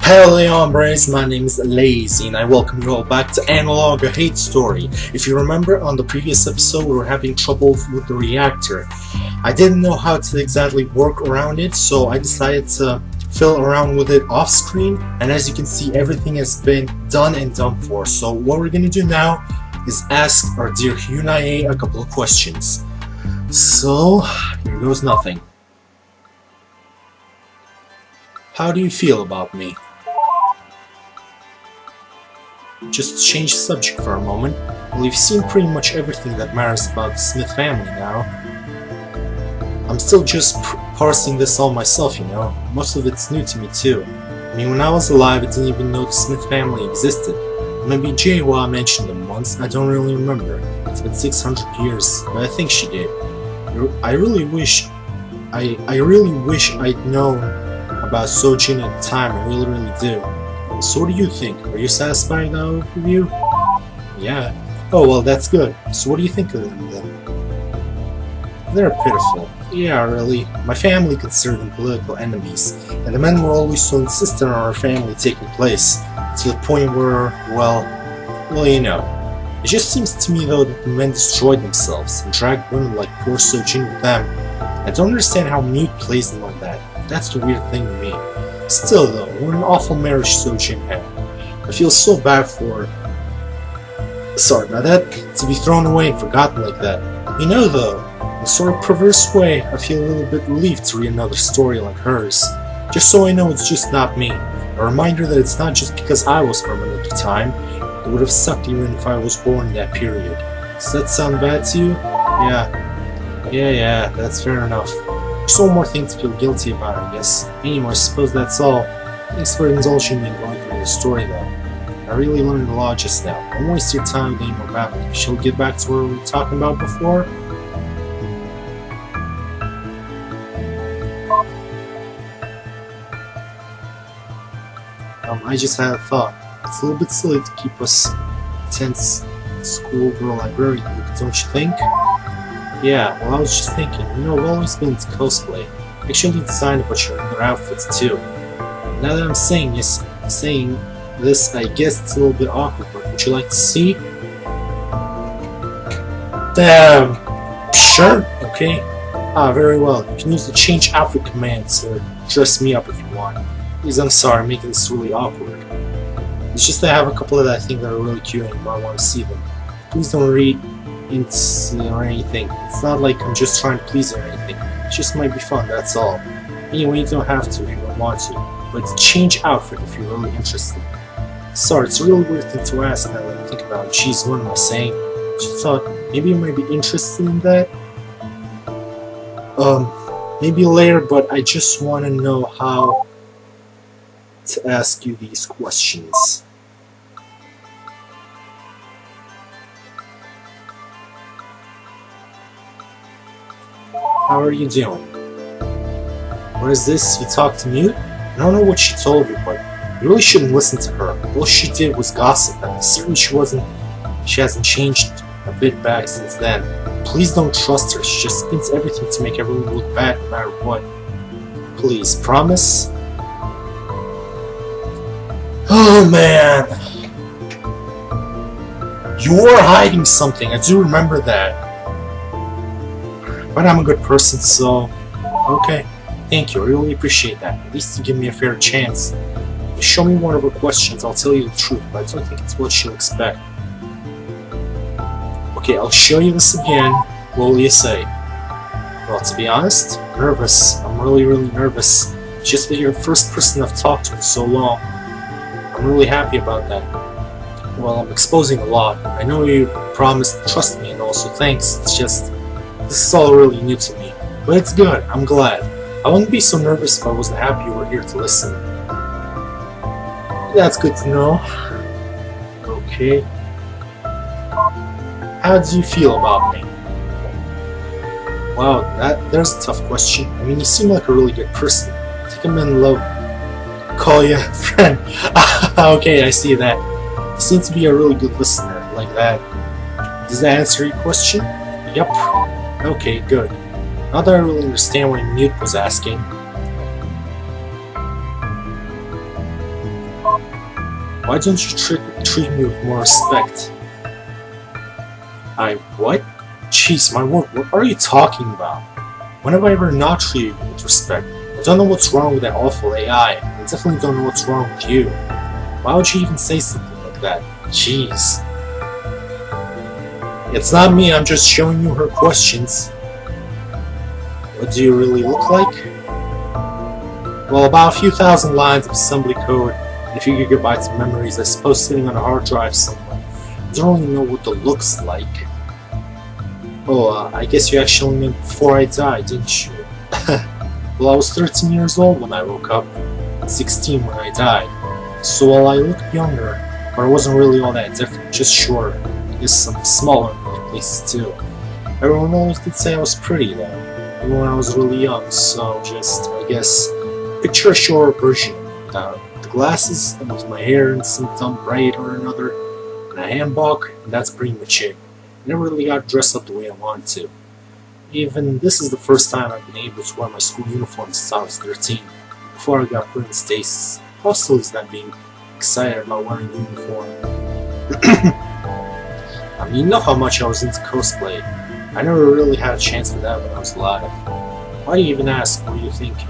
Hello hombres, my name is L.A.zy and I welcome you all back to Analogue, a hate story. If you remember, on the previous episode we were having trouble with the reactor. I didn't know how to exactly work around it, so I decided to fill around with it off screen, and as you can see everything has been done and done for. So what we're gonna do now is ask our dear Hyun-Ae a couple of questions. So here goes nothing. How do you feel about me? Just to change the subject for a moment. Well, you've seen pretty much everything that matters about the Smith family now. I'm still just parsing this all myself, you know. Most of it's new to me too. I mean, when I was alive, I didn't even know the Smith family existed. Maybe Jae-Hwa mentioned them once, I don't really remember. It's been 600 years, but I think she did. I really wish I'd known about Sojin at the time, I really do. So what do you think? Are you satisfied now with you? Yeah. Oh well, that's good. So what do you think of them then? They're pitiful. Yeah, really. My family considered them political enemies, and the men were always so insistent on our family taking place, to the point where, well, you know. It just seems to me though that the men destroyed themselves, and dragged women like poor Sojin with them. I don't understand how Mute plays them on that. That's the weird thing to me. Still though, what an awful marriage Sojin had. I feel so bad for her. Sorry about that, to be thrown away and forgotten like that. You know though, in a sort of perverse way, I feel a little bit relieved to read another story like hers. Just so I know it's just not me. A reminder that it's not just because I was Herman at the time. It would have sucked even if I was born in that period. Does that sound bad to you? Yeah, that's fair enough. There's one more thing to feel guilty about, I guess. Anyway, I suppose that's all. Thanks for indulging me in going through the story though. I really learned a lot just now. Don't waste your time getting more about it. Shall we get back to what we were talking about before? I just had a thought. It's a little bit silly to keep us tense schoolgirl librarian, don't you think? Yeah, well I was just thinking, you know, I've always been into cosplay. I actually designed a bunch of other outfits too. Now that I'm saying this, I guess it's a little bit awkward, but would you like to see? Sure, okay. Very well. You can use the change outfit command to dress me up if you want. Please, I'm sorry, I'm making this really awkward. It's just that I have a couple that I think that are really cute and I want to see them. Please don't read into or anything. It's not like I'm just trying to please or anything. It just might be fun, that's all. Anyway, you don't have to if you don't want to. But it's change outfit if you're really interested. Sorry, it's a really weird thing to ask now that I think about it. Jeez, what am I saying? Just thought maybe you might be interested in that. Maybe later, but I just want to know how to ask you these questions. How are you doing? What is this? You talked to Mute? I don't know what she told you, but you really shouldn't listen to her. All she did was gossip, and certainly she hasn't changed a bit back since then. Please don't trust her. She just spins everything to make everyone look bad no matter what. Please, promise? Oh man! You were hiding something, I do remember that. But I'm a good person, so... Okay. Thank you, I really appreciate that. At least you give me a fair chance. If you show me one of her questions, I'll tell you the truth, but I don't think it's what she'll expect. Okay, I'll show you this again. What will you say? Well, to be honest, nervous. I'm really nervous. Just that you're the first person I've talked to in so long. I'm really happy about that. Well, I'm exposing a lot. I know you promised to trust me and also thanks. It's just, this is all really new to me. But it's good, I'm glad. I wouldn't be so nervous if I wasn't happy you were here to listen. That's good to know. Okay. How do you feel about me? Wow, there's a tough question. I mean, you seem like a really good person. I think I'm in love. Call you a friend. Okay, I see that. You seem to be a really good listener, like that. Does that answer your question? Yep. Okay, good. Now that I really understand what Mute was asking. Why don't you treat me with more respect? What? Jeez, my word, what are you talking about? When have I ever not treated you with respect? I don't know what's wrong with that awful AI, and I definitely don't know what's wrong with you. Why would you even say something like that? Jeez. It's not me, I'm just showing you her questions. What do you really look like? Well, about a few thousand lines of assembly code and a few gigabytes of memories, I suppose, sitting on a hard drive somewhere. I don't really know what the look's like. Oh, I guess you actually meant before I died, didn't you? Well, I was 13 years old when I woke up, and 16 when I died. So while I looked younger, but I wasn't really all that different, just shorter. I guess some smaller in other places too. Everyone always did say I was pretty though, even when I was really young, so just, I guess, picture a shorter version without the glasses and with my hair in some dumb braid or another, and a hanbok, and that's pretty much it. I never really got dressed up the way I wanted to. Even this is the first time I've been able to wear my school uniform since I was 13, before I got put in stasis. How silly is that being excited about wearing a uniform? I mean, you know how much I was into cosplay. I never really had a chance for that when I was alive. Why do you even ask? What are you thinking?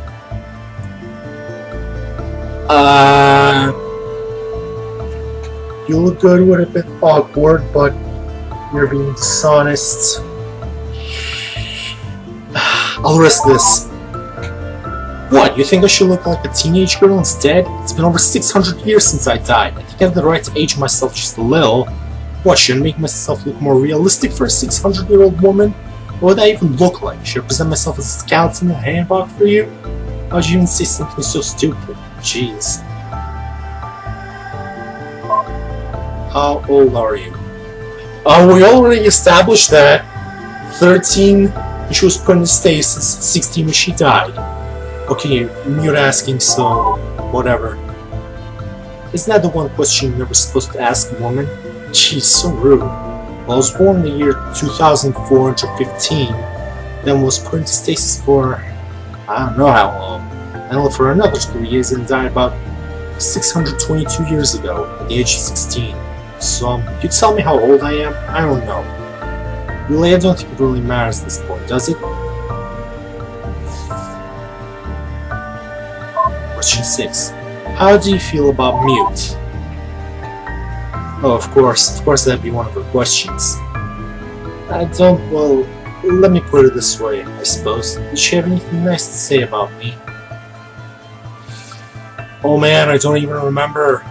You look good with a bit awkward, but you're being dishonest. I'll risk this. What, you think I should look like a teenage girl instead? It's been over 600 years since I died. I think I have the right to age myself just a little. What, should I make myself look more realistic for a 600-year-old woman? What would I even look like? Should I present myself as a skeleton in a handbag for you? How'd you even say something so stupid? Jeez. How old are you? Oh, we already established that. 13 when she was put in stasis, 16 when she died. Okay, you're asking, so whatever. Isn't that the one question you're never supposed to ask a woman? Jeez, so rude. Well, I was born in the year 2415, then was put into stasis for I don't know how long, and lived for another 3 years and died about 622 years ago at the age of 16. So, you tell me how old I am? I don't know. Really, I don't think it really matters at this point, does it? Question 6. How do you feel about mute? Oh, of course that'd be one of her questions. I don't, well, let me put it this way, I suppose. Did she have anything nice to say about me? Oh man, I don't even remember.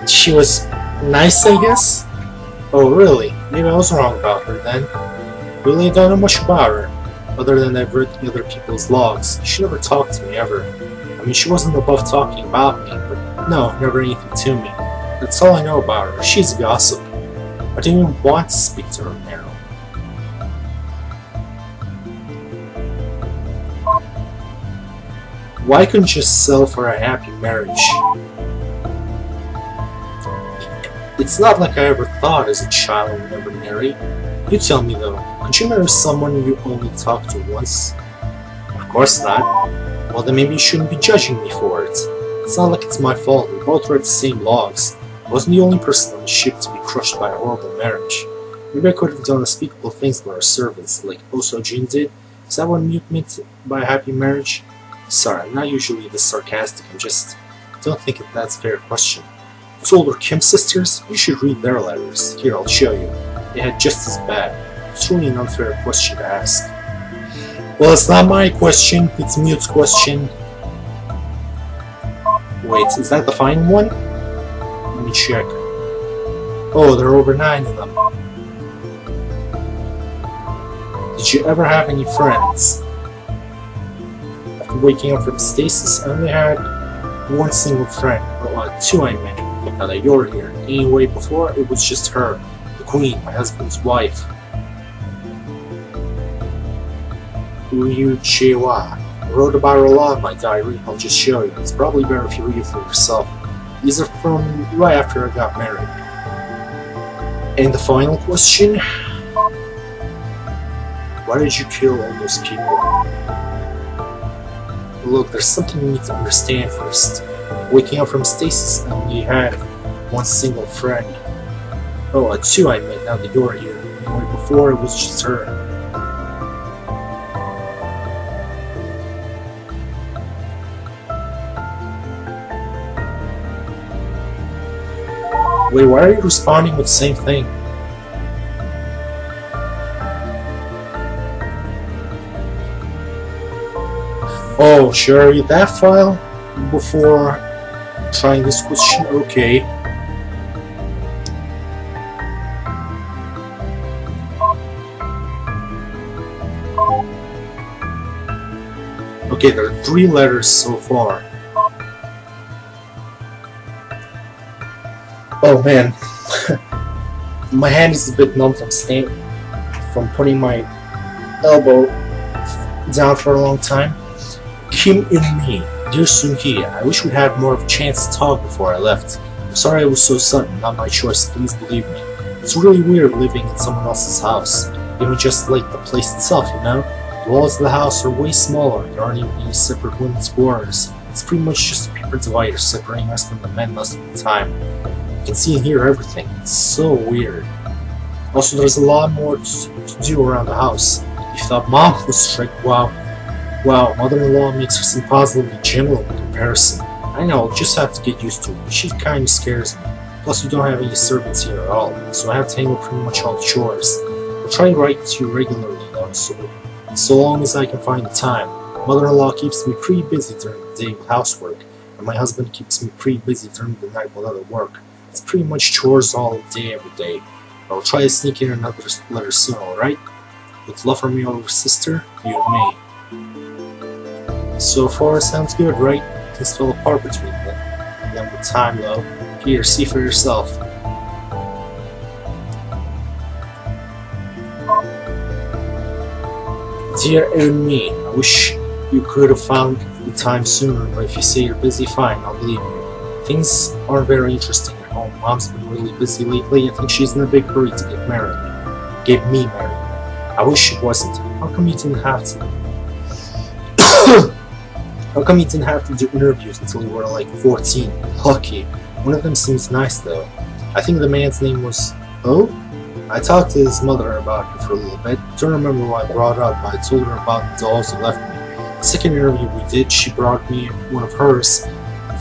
She was nice, I guess? Oh, really? Maybe I was wrong about her then. Really, I don't know much about her, other than I've read the other people's logs. She never talked to me, ever. I mean, she wasn't above talking about me, but no, never anything to me. That's all I know about her. She's a gossip. I didn't even want to speak to her now. Why couldn't you just settle for a happy marriage? It's not like I ever thought as a child I would never marry. You tell me though, could you marry someone you only talked to once? Of course not. Well then maybe you shouldn't be judging me for it. It's not like it's my fault, we both read the same logs. I wasn't the only person on the ship to be crushed by a horrible marriage. Maybe I could have done unspeakable things for our servants, like Osojin did. Is that what mute meant by a happy marriage? Sorry, I'm not usually this sarcastic, I just don't think that's a fair question. I told her Kim sisters, you should read their letters. Here, I'll show you. They had just as bad. It's really an unfair question to ask. Well, it's not my question, it's Mute's question. Wait, is that the final one? Let me check. Oh, there are over 9 of them. Did you ever have any friends? After waking up from stasis, I only had one single friend, or 2 I meant, now that you're here. Anyway, before it was just her, the queen, my husband's wife. Ryuchewa. I wrote about her a lot in my diary, I'll just show you. It's probably better if you read it for yourself. These are from right after I got married. And the final question? Why did you kill all those people? Look, there's something you need to understand first. Waking up from stasis, I only had one single friend. Oh, two I met now that you're here. Anyway, before it was just her. Wait, why are you responding with the same thing? Oh, should I read that file before trying this question? Okay. Okay, there are 3 letters so far. Oh man, my hand is a bit numb from putting my elbow down for a long time. Kim In-me, dear Sun-hee, I wish we had more of a chance to talk before I left. I'm sorry it was so sudden, not my choice, please believe me. It's really weird living in someone else's house, even just like the place itself, you know? The walls of the house are way smaller, there aren't even any separate women's quarters. It's pretty much just a paper divider separating us from the men most of the time. You can see and hear everything, it's so weird. Also, there's a lot more to do around the house. If you thought mom was strict, wow, mother-in-law makes her seem positively gentle in comparison. I know, I'll just have to get used to it, but she kinda scares me. Plus, we don't have any servants here at all, so I have to handle pretty much all the chores. I'll try to write to you regularly though, so long as I can find the time. Mother-in-law keeps me pretty busy during the day with housework, and my husband keeps me pretty busy during the night with other work. It's pretty much chores all day, every day. I'll try to sneak in another letter soon, alright? With love from your older sister, Hyun-Ae. So far, sounds good, right? Things fell apart between them with time, though. Here, see for yourself. Dear Hyun-Ae, I wish you could have found the time sooner, but if you say you're busy, fine, I'll believe you. Things aren't very interesting at home. Mom's been really busy lately. I think she's in a big hurry to get me married. I wish it wasn't. How come you didn't have to? How come you didn't have to do interviews until you were like 14? Lucky. One of them seems nice though. I think the man's name was... Oh? I talked to his mother about you for a little bit. Don't remember why I brought it up, but I told her about the dolls you left me. The second interview we did, she brought me one of hers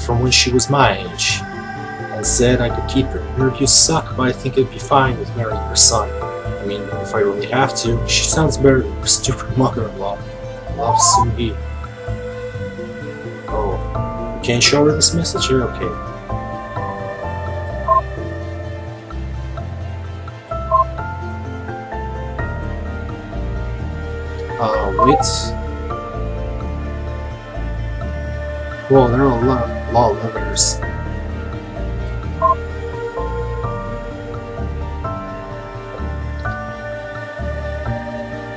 from when she was my age and said I could keep her. Interviews suck, but I think it'd be fine with marrying her son. I mean, if I really have to. She sounds better than her stupid mother-in-law. Love, Sun-hee. Oh, you can't show her this message? You're okay. Wait. Whoa, there are a lot of letters.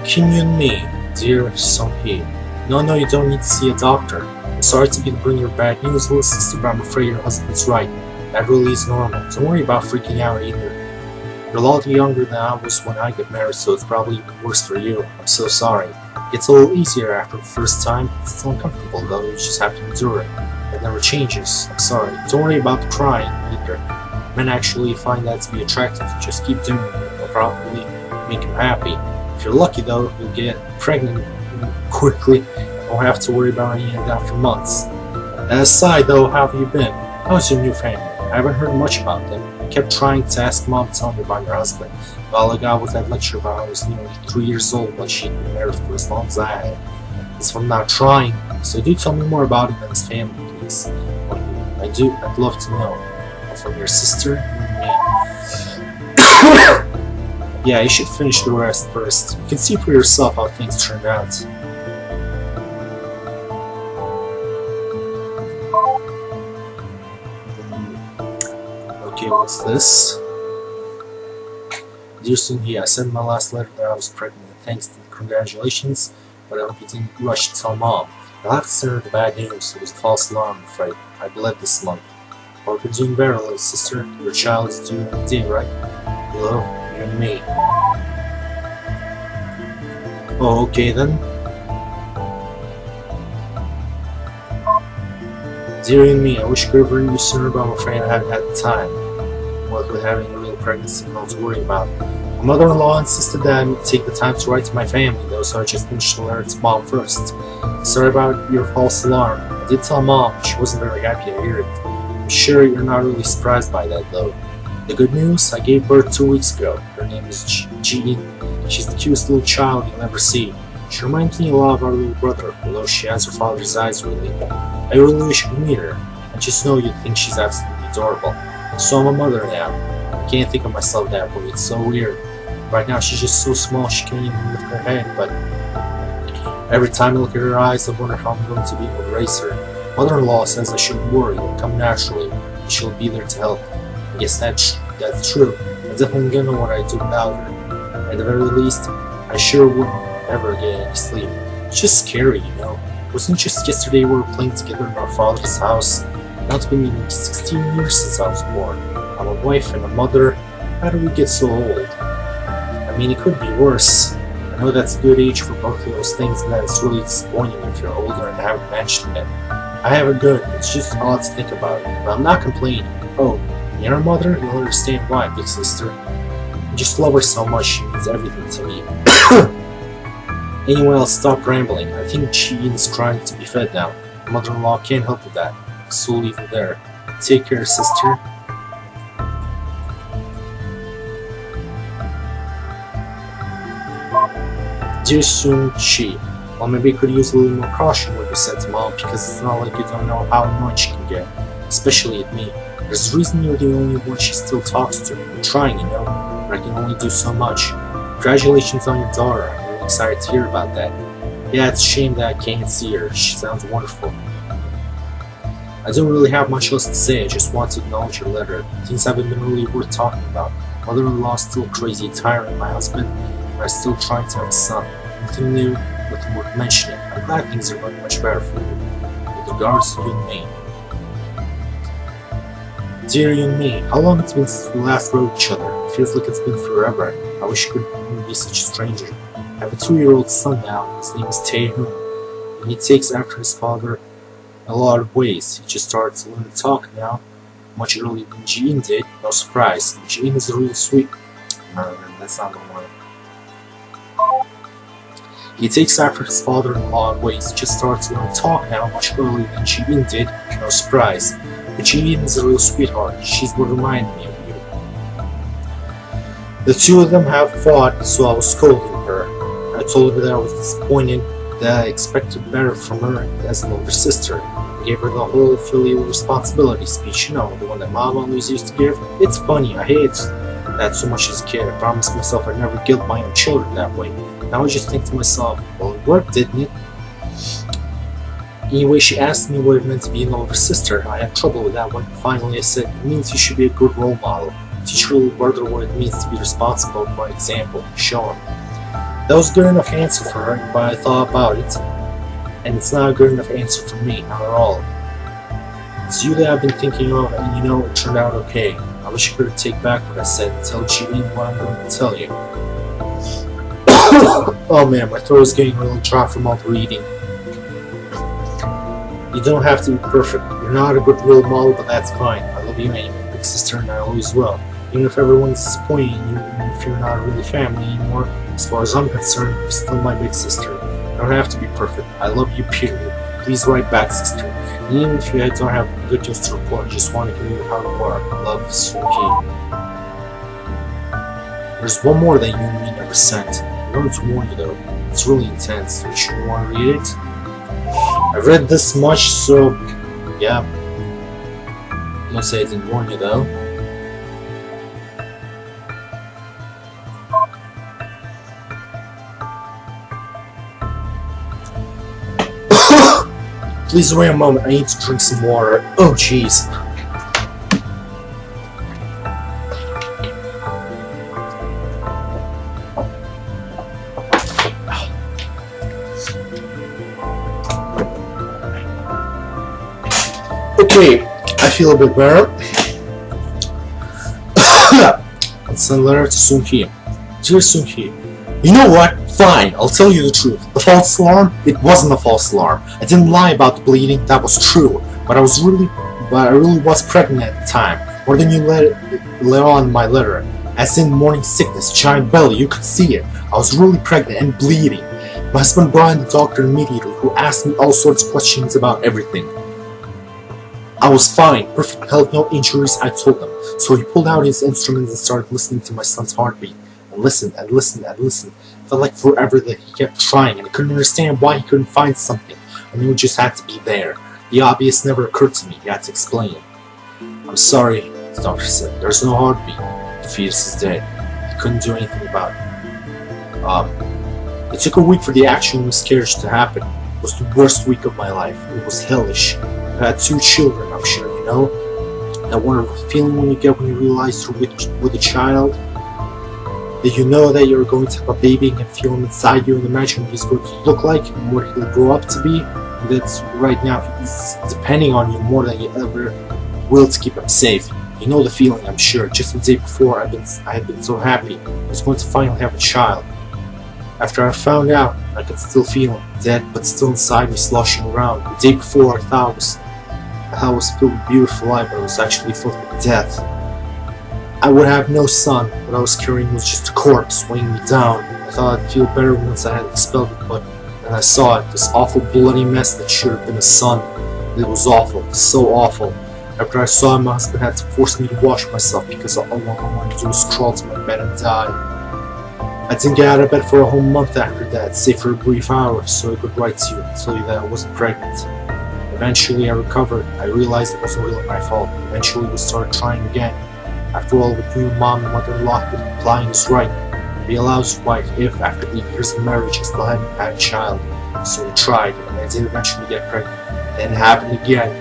Kim Hyun-Ae, dear Sun-hee. No, you don't need to see a doctor. I'm sorry to bring your bad news, little sister, but I'm afraid your husband's right. That really is normal. Don't worry about freaking out either. You're a lot younger than I was when I got married, so it's probably even worse for you. I'm so sorry. It's a little easier after the first time. It's still uncomfortable though, you just have to endure it. It never changes. I'm sorry. Don't worry about the crying either. Men actually find that to be attractive. Just keep doing it. It'll probably make him happy. If you're lucky though, you'll get pregnant quickly. You won't have to worry about any of that for months. That aside though, how have you been? How's your new family? I haven't heard much about them. I kept trying to ask Mom to tell me about your husband. All I got was that lecture about how I was nearly 3 years old when she'd been married for as long as I had. It's from not trying, so do tell me more about him and his family, please. I'd love to know. From your sister and me. Yeah, you should finish the rest first. You can see for yourself how things turned out. Okay, what's this? Dear Sun-hee, I sent my last letter that I was pregnant. Thanks and congratulations, but I hope you didn't rush to tell Mom. I'll have to send her the bad news. It was a false alarm, I'm afraid. I bled this month. Hope you're doing better, little sister. Your child is doing a day, right? Hello, you and me. Oh, okay then. Dear me, I wish I could have written you sooner, but I'm afraid I haven't had the time. What with having a real pregnancy and all to worry about. My mother-in-law insisted that I take the time to write to my family, though, so I just finished the letter to Mom first. Sorry about your false alarm. I did tell Mom, but she wasn't very happy to hear it. I'm sure you're not really surprised by that, though. The good news, I gave birth 2 weeks ago. Her name is Ji-in. She's the cutest little child you'll ever see. She reminds me a lot of our little brother, although she has her father's eyes, really. I really wish you could meet her. I just know you'd think she's absolutely adorable. So I'm a mother now. I can't think of myself that way, it's so weird. Right now she's just so small she can't even lift her head, but every time I look at her eyes, I wonder how I'm going to be able to raise her. Mother-in-law says I shouldn't worry, it'll come naturally, and she'll be there to help. I guess that's true. I definitely don't know what I'd do without her. At the very least, I sure wouldn't ever get any sleep. It's just scary, you know. Wasn't it just yesterday we were playing together in our father's house? Now it's been 16 years since I was born. I'm a wife and a mother. How do we get so old? I mean, it could be worse. I know that's a good age for both of those things, and that it's really disappointing if you're older and haven't mentioned it. I have it good. It's just odd to think about it, but I'm not complaining. Oh, you're a mother? You'll understand why, big sister. I just love her so much. She means everything to me. Anyway, I'll stop rambling. I think Ji-in's trying to be fed now. Mother-in-law can't help with that, so we'll leave her there. Take care, sister. Dear Sun-chi, well, maybe I could use a little more caution with you said to Mom, because it's not like you don't know how annoyed she can get, especially at me. There's a reason you're the only one she still talks to. I'm trying, you know, but I can only do so much. Congratulations on your daughter. I'm really excited to hear about that. Yeah, it's a shame that I can't see her. She sounds wonderful. I don't really have much else to say. I just want to acknowledge your letter. Things haven't been really worth talking about. Mother-in-law is still crazy and tiring. My husband and I are still trying to have a son. Nothing new, nothing worth mentioning. I'm glad things are going much better for you. With regards to Hyun-Ae. Dear Hyun-Ae, how long it's been since we last wrote each other? It feels like it's been forever. I wish you couldn't be such a stranger. I have a 2-year-old son now. His name is Tae-hoon, and he takes after his father in a lot of ways. He just started to learn to talk now, much earlier than Ji-in did. No surprise. Ji-in is a real sweet. No, that's not the one. He takes after his father in a lot of ways. He just started to learn to talk now, much earlier than Ji-in did. No surprise. But Ji-in is a real sweetheart. She's what reminded me of you. The two of them have fought, so I was scolding her. I told her that I was disappointed, that I expected better from her as an older sister. I gave her the whole filial responsibility speech, you know, the one that Mom always used to give. It's funny, I hate that so much as a kid. I promised myself I'd never guilt my own children that way. Now I just think to myself, well, it worked, didn't it? Anyway, she asked me what it meant to be an older sister. I had trouble with that one. Finally, I said, it means you should be a good role model. Teach your little brother what it means to be responsible by example. Show him. That was a good enough answer for her, but I thought about it, and it's not a good enough answer for me, not at all. It's you that I've been thinking of, and you know it turned out okay. I wish I could take back what I said and tell Ji-in what I'm going to tell you. Oh man, my throat is getting really dry from all the reading. You don't have to be perfect. You're not a good role model, but that's fine. I love you anyway, big sister, and I always will. Even if everyone's disappointing you, even if you're not really family anymore, as far as I'm concerned, you're still my big sister. You don't have to be perfect. I love you, period. Please write back, sister. And even if you don't have good news to report, I just want to hear you how you are. Love, Sun-ki. There's one more that you and me never sent. I'm going to warn you though. It's really intense. You sure want to read it? I've read this much, so yeah. Don't say I didn't warn you though. Please wait a moment, I need to drink some water. Oh jeez. Okay, I feel a bit better. Let's send a letter to Sun-ki. Dear Sun-ki, you know what? Fine, I'll tell you the truth. The false alarm? It wasn't a false alarm. I didn't lie about the bleeding, that was true. But I really was pregnant at the time, more than you let on in my letter. As in morning sickness, giant belly, you could see it. I was really pregnant and bleeding. My husband brought in the doctor immediately, who asked me all sorts of questions about everything. I was fine, perfect health, no injuries, I told him. So he pulled out his instruments and started listening to my son's heartbeat. And listened and listened and listened. It felt like forever that he kept trying, and I couldn't understand why he couldn't find something. I knew it just had to be there. The obvious never occurred to me, he had to explain. I'm sorry, the doctor said. There's no heartbeat. The fetus is dead. He couldn't do anything about it. It took a week for the actual miscarriage to happen. It was the worst week of my life. It was hellish. I had 2 children, I'm sure you know. That wonderful feeling when you get when you realize you're with a child. That you know that you're going to have a baby and can feel him inside you and imagine what he's going to look like and what he'll grow up to be. And that's right now, he's depending on you more than you ever will to keep him safe. You know the feeling, I'm sure. Just the day before, I had been so happy I was going to finally have a child. After I found out, I could still feel him, dead but still inside me, sloshing around. The day before, I thought it was filled with beautiful life, but it was actually filled with death. I would have no son. What I was carrying was just a corpse weighing me down. I thought I'd feel better once I had expelled it, but then I saw it, this awful bloody mess that should have been a son. It was awful, so awful. After I saw him, my husband had to force me to wash myself because all I wanted to do was crawl to my bed and die. I didn't get out of bed for a whole month after that, save for a brief hour, so I could write to you and tell you that I wasn't pregnant. Eventually I recovered. I realized it wasn't really my fault. Eventually we started trying again. After all, with you, mom, and mother-in-law implying is right. Be L.A.zy's wife if, after 8 years of marriage, I still hadn't had a child. So we tried, and I did eventually get pregnant. Then it happened again.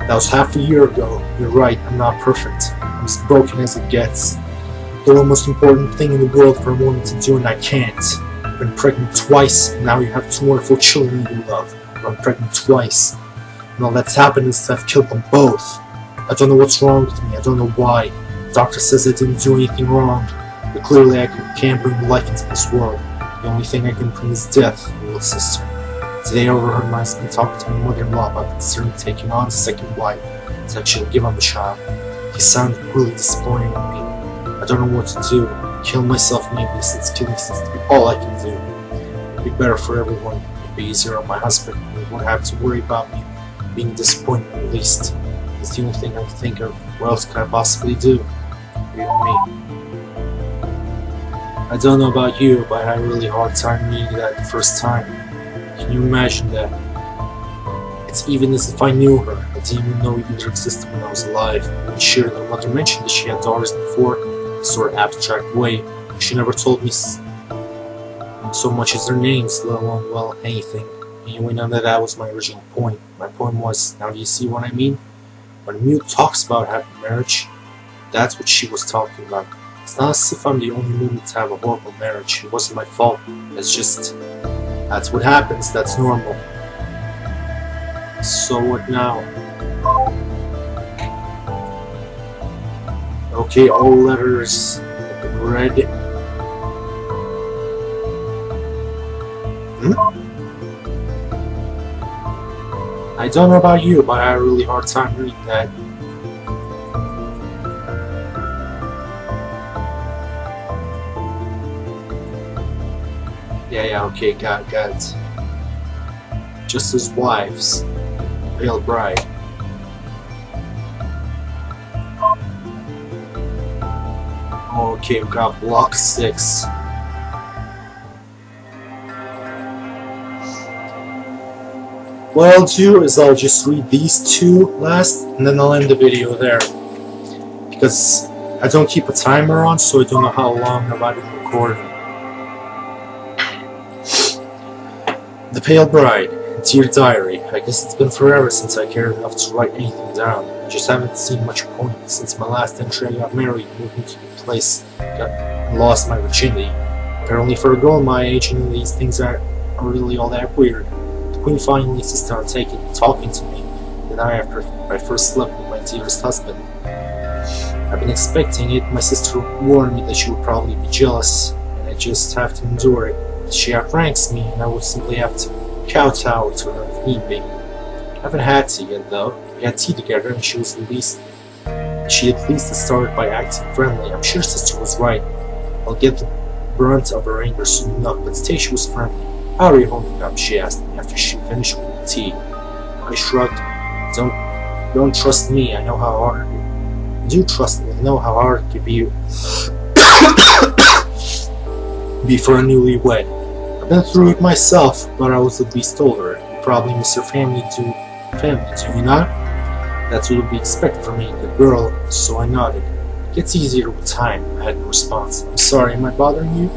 That was half a year ago. You're right, I'm not perfect. I'm as broken as it gets. The most important thing in the world for a woman to do, and I can't. I've been pregnant twice, and now you have 2 wonderful children you love. I'm pregnant twice. And all that's happened is that I've killed them both. I don't know what's wrong with me, I don't know why. The doctor says I didn't do anything wrong, but clearly I can't bring life into this world. The only thing I can bring is death, little sister. Today I overheard my husband talking to my mother-in-law about considering taking on a second wife to actually give him a child. He sounded really disappointed in me. I don't know what to do. Kill myself maybe, since killing seems to be all I can do. It'd be better for everyone. It'd be easier on my husband. He wouldn't have to worry about me being disappointed at least. It's the only thing I can think of. What else could I possibly do? You and me. I don't know about you, but I had a really hard time reading that the first time. Can you imagine that? It's even as if I knew her. I didn't even know either existed when I was alive. When she and her mother mentioned that she had daughters before, in a sort of abstract way, she never told me so much as their names, let alone, well, anything. And you know that was my original point. My point was, now do you see what I mean? When Mute talks about having marriage, that's what she was talking about. It's not as if I'm the only woman to have a horrible marriage. It wasn't my fault. It's just, that's what happens, that's normal. So what now? Okay, all letters have been read. I don't know about you, but I had a really hard time reading that. Yeah, okay, got it. Just as wives, pale bride. Okay, we got block 6. What I'll do is I'll just read these 2 last, and then I'll end the video there. Because I don't keep a timer on, so I don't know how long I've been recording. The Pale Bride. Dear Diary, I guess it's been forever since I cared enough to write anything down. I just haven't seen much point since my last entry. I got married, moved into the place, and lost my virginity. Apparently for a girl my age, and these things aren't really all that weird. The Queen finally started talking to me the night after I first slept with my dearest husband. I've been expecting it. My sister warned me that she would probably be jealous, and I just have to endure it. She outranks me, and I would simply have to kowtow to her if need be. I haven't had to yet, though. We had tea together and she at least started by acting friendly. I'm sure sister was right. I'll get the brunt of her anger soon enough, but today she was friendly. How are you holding up? She asked me after she finished with the tea. I shrugged. Don't trust me, I know how hard do trust me, I know how hard it can be for a newlywed. I've been through it myself, but I was at least older. You probably miss your family, do you not? That's what would be expected from me, the girl, so I nodded. It gets easier with time, I had no response. I'm sorry, am I bothering you?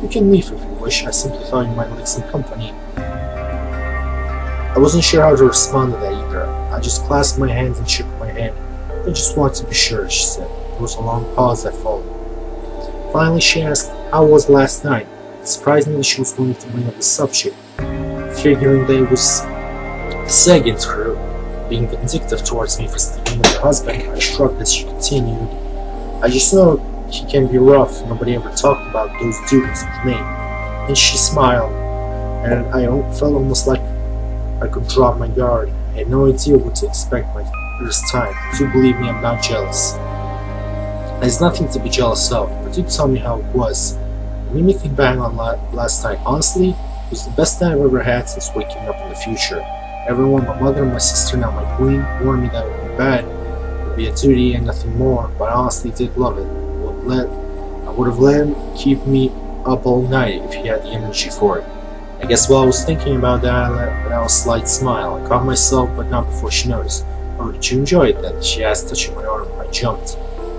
You can leave if you wish, I simply thought you might like some company. I wasn't sure how to respond to that either. I just clasped my hands and shook my head. I just wanted to be sure, she said. There was a long pause that followed. Finally, she asked, how was last night? It surprised me that she was going to bring up the subject. Figuring that it was Sagan's crew being vindictive towards me for sleeping with her husband, I shrugged as she continued. I just know he can be rough. Nobody ever talked about those dudes with me. And she smiled, and I felt almost like I could drop my guard. I had no idea what to expect my first time. Do believe me, I'm not jealous. There's nothing to be jealous of, but do tell me how it was. It made me think back on last night. Honestly, it was the best night I've ever had since waking up in the future. Everyone, my mother, my sister, now my queen, warned me that it would be bad. It would be a duty and nothing more, but I honestly did love it. I would have let him keep me up all night if he had the energy for it. I guess while I was thinking about that, I let out a slight smile. I caught myself, but not before she noticed. Oh, did you enjoy it then? She asked, touching my arm. I jumped.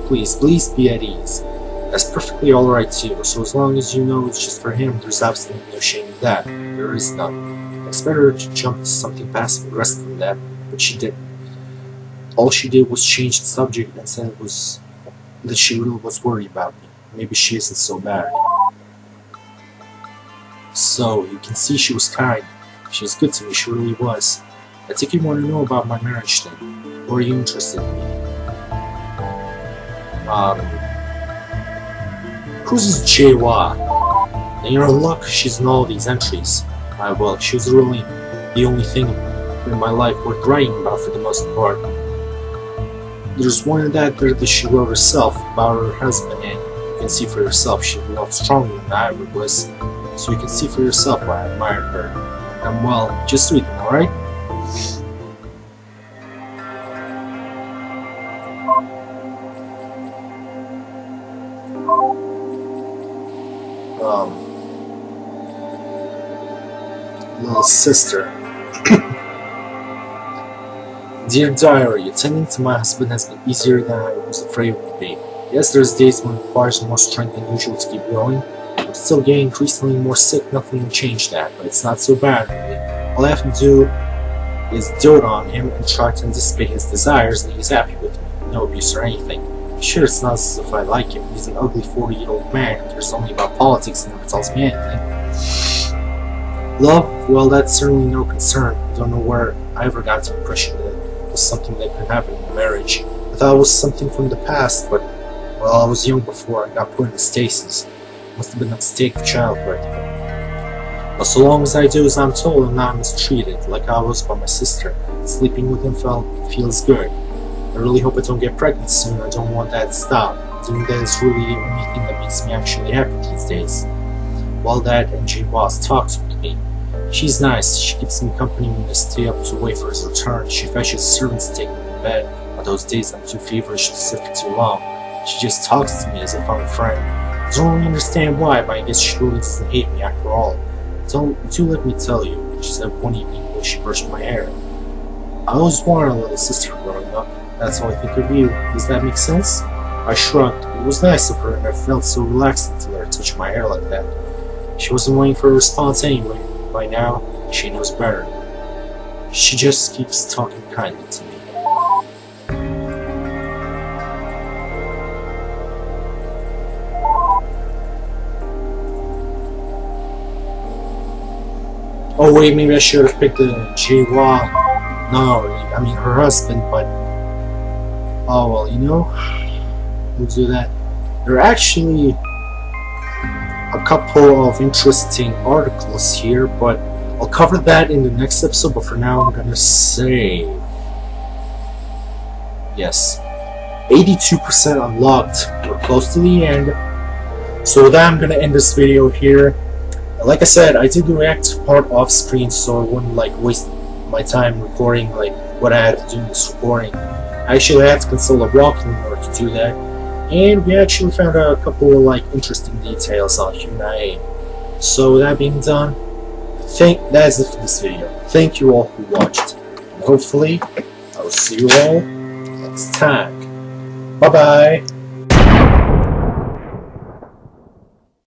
Please be at ease. That's perfectly alright too, so as long as you know it's just for him, there's absolutely no shame in that. There is none. I expected her to jump to something passive aggressive from that, but she didn't. All she did was change the subject and said that she really was worried about me. Maybe she isn't so bad. So, you can see she was kind. She was good to me, she really was. I think you want to know about my marriage thing. Or are you interested in me? Who's this J.Wa? And you're in luck, she's in all these entries. Well, she was really the only thing in my life worth writing about for the most part. There's one in that there that she wrote herself about her husband, and you can see for yourself she loved stronger than I was. So you can see for yourself why I admired her. And well, just read them, alright? Little sister. Dear Diary, attending to my husband has been easier than I was afraid it would be. Yes, there's days when it requires more strength than usual to keep going. I'm still getting increasingly more sick, nothing will change that, but it's not so bad really. All I have to do is dote on him and try to anticipate his desires, and he's happy with me. No abuse or anything. Sure, it's not as if I like him. He's an ugly 40-year-old man who cares only about politics and never tells me anything. Love? Well, that's certainly no concern. I don't know where I ever got the impression that it was something that could happen in a marriage. I thought it was something from the past, but, well, I was young before I got put into stasis. Must have been a mistake of childhood. But so long as I do as I'm told, I'm not mistreated, like I was by my sister. Sleeping with him feels good. I really hope I don't get pregnant soon. I don't want that to stop. Doing that is really the only thing that makes me actually happy these days. While that and J.Wa talks with me. She's nice. She keeps me company when I stay up to wait for his return. She fetches servants to take me to bed. On those days I'm too feverish to sit for too long. She just talks to me as if I'm a friend. I don't really understand why, but I guess she really doesn't hate me after all. Do let me tell you, she said one evening when she brushed my hair. I always wanted a little sister growing up. That's how I think of you. Does that make sense? I shrugged. It was nice of her, and I felt so relaxed to let her touch my hair like that. She wasn't waiting for a response anyway. By now, she knows better. She just keeps talking kindly to me. Oh wait, maybe I should have picked the J.Wa. No, I mean her husband, but... Oh well, you know, we'll do that. There are actually a couple of interesting articles here, but I'll cover that in the next episode, but for now I'm gonna save. Yes, 82% unlocked. We're close to the end. So with that, I'm gonna end this video here. Like I said, I did the react part off screen, so I wouldn't like waste my time recording like what I had to do in this recording. I actually had to console a rocket in order to do that, and we actually found out a couple of like interesting details on Hyun-Ae. So with that being done, that's it for this video. Thank you all who watched, and hopefully I will see you all next time. Bye bye.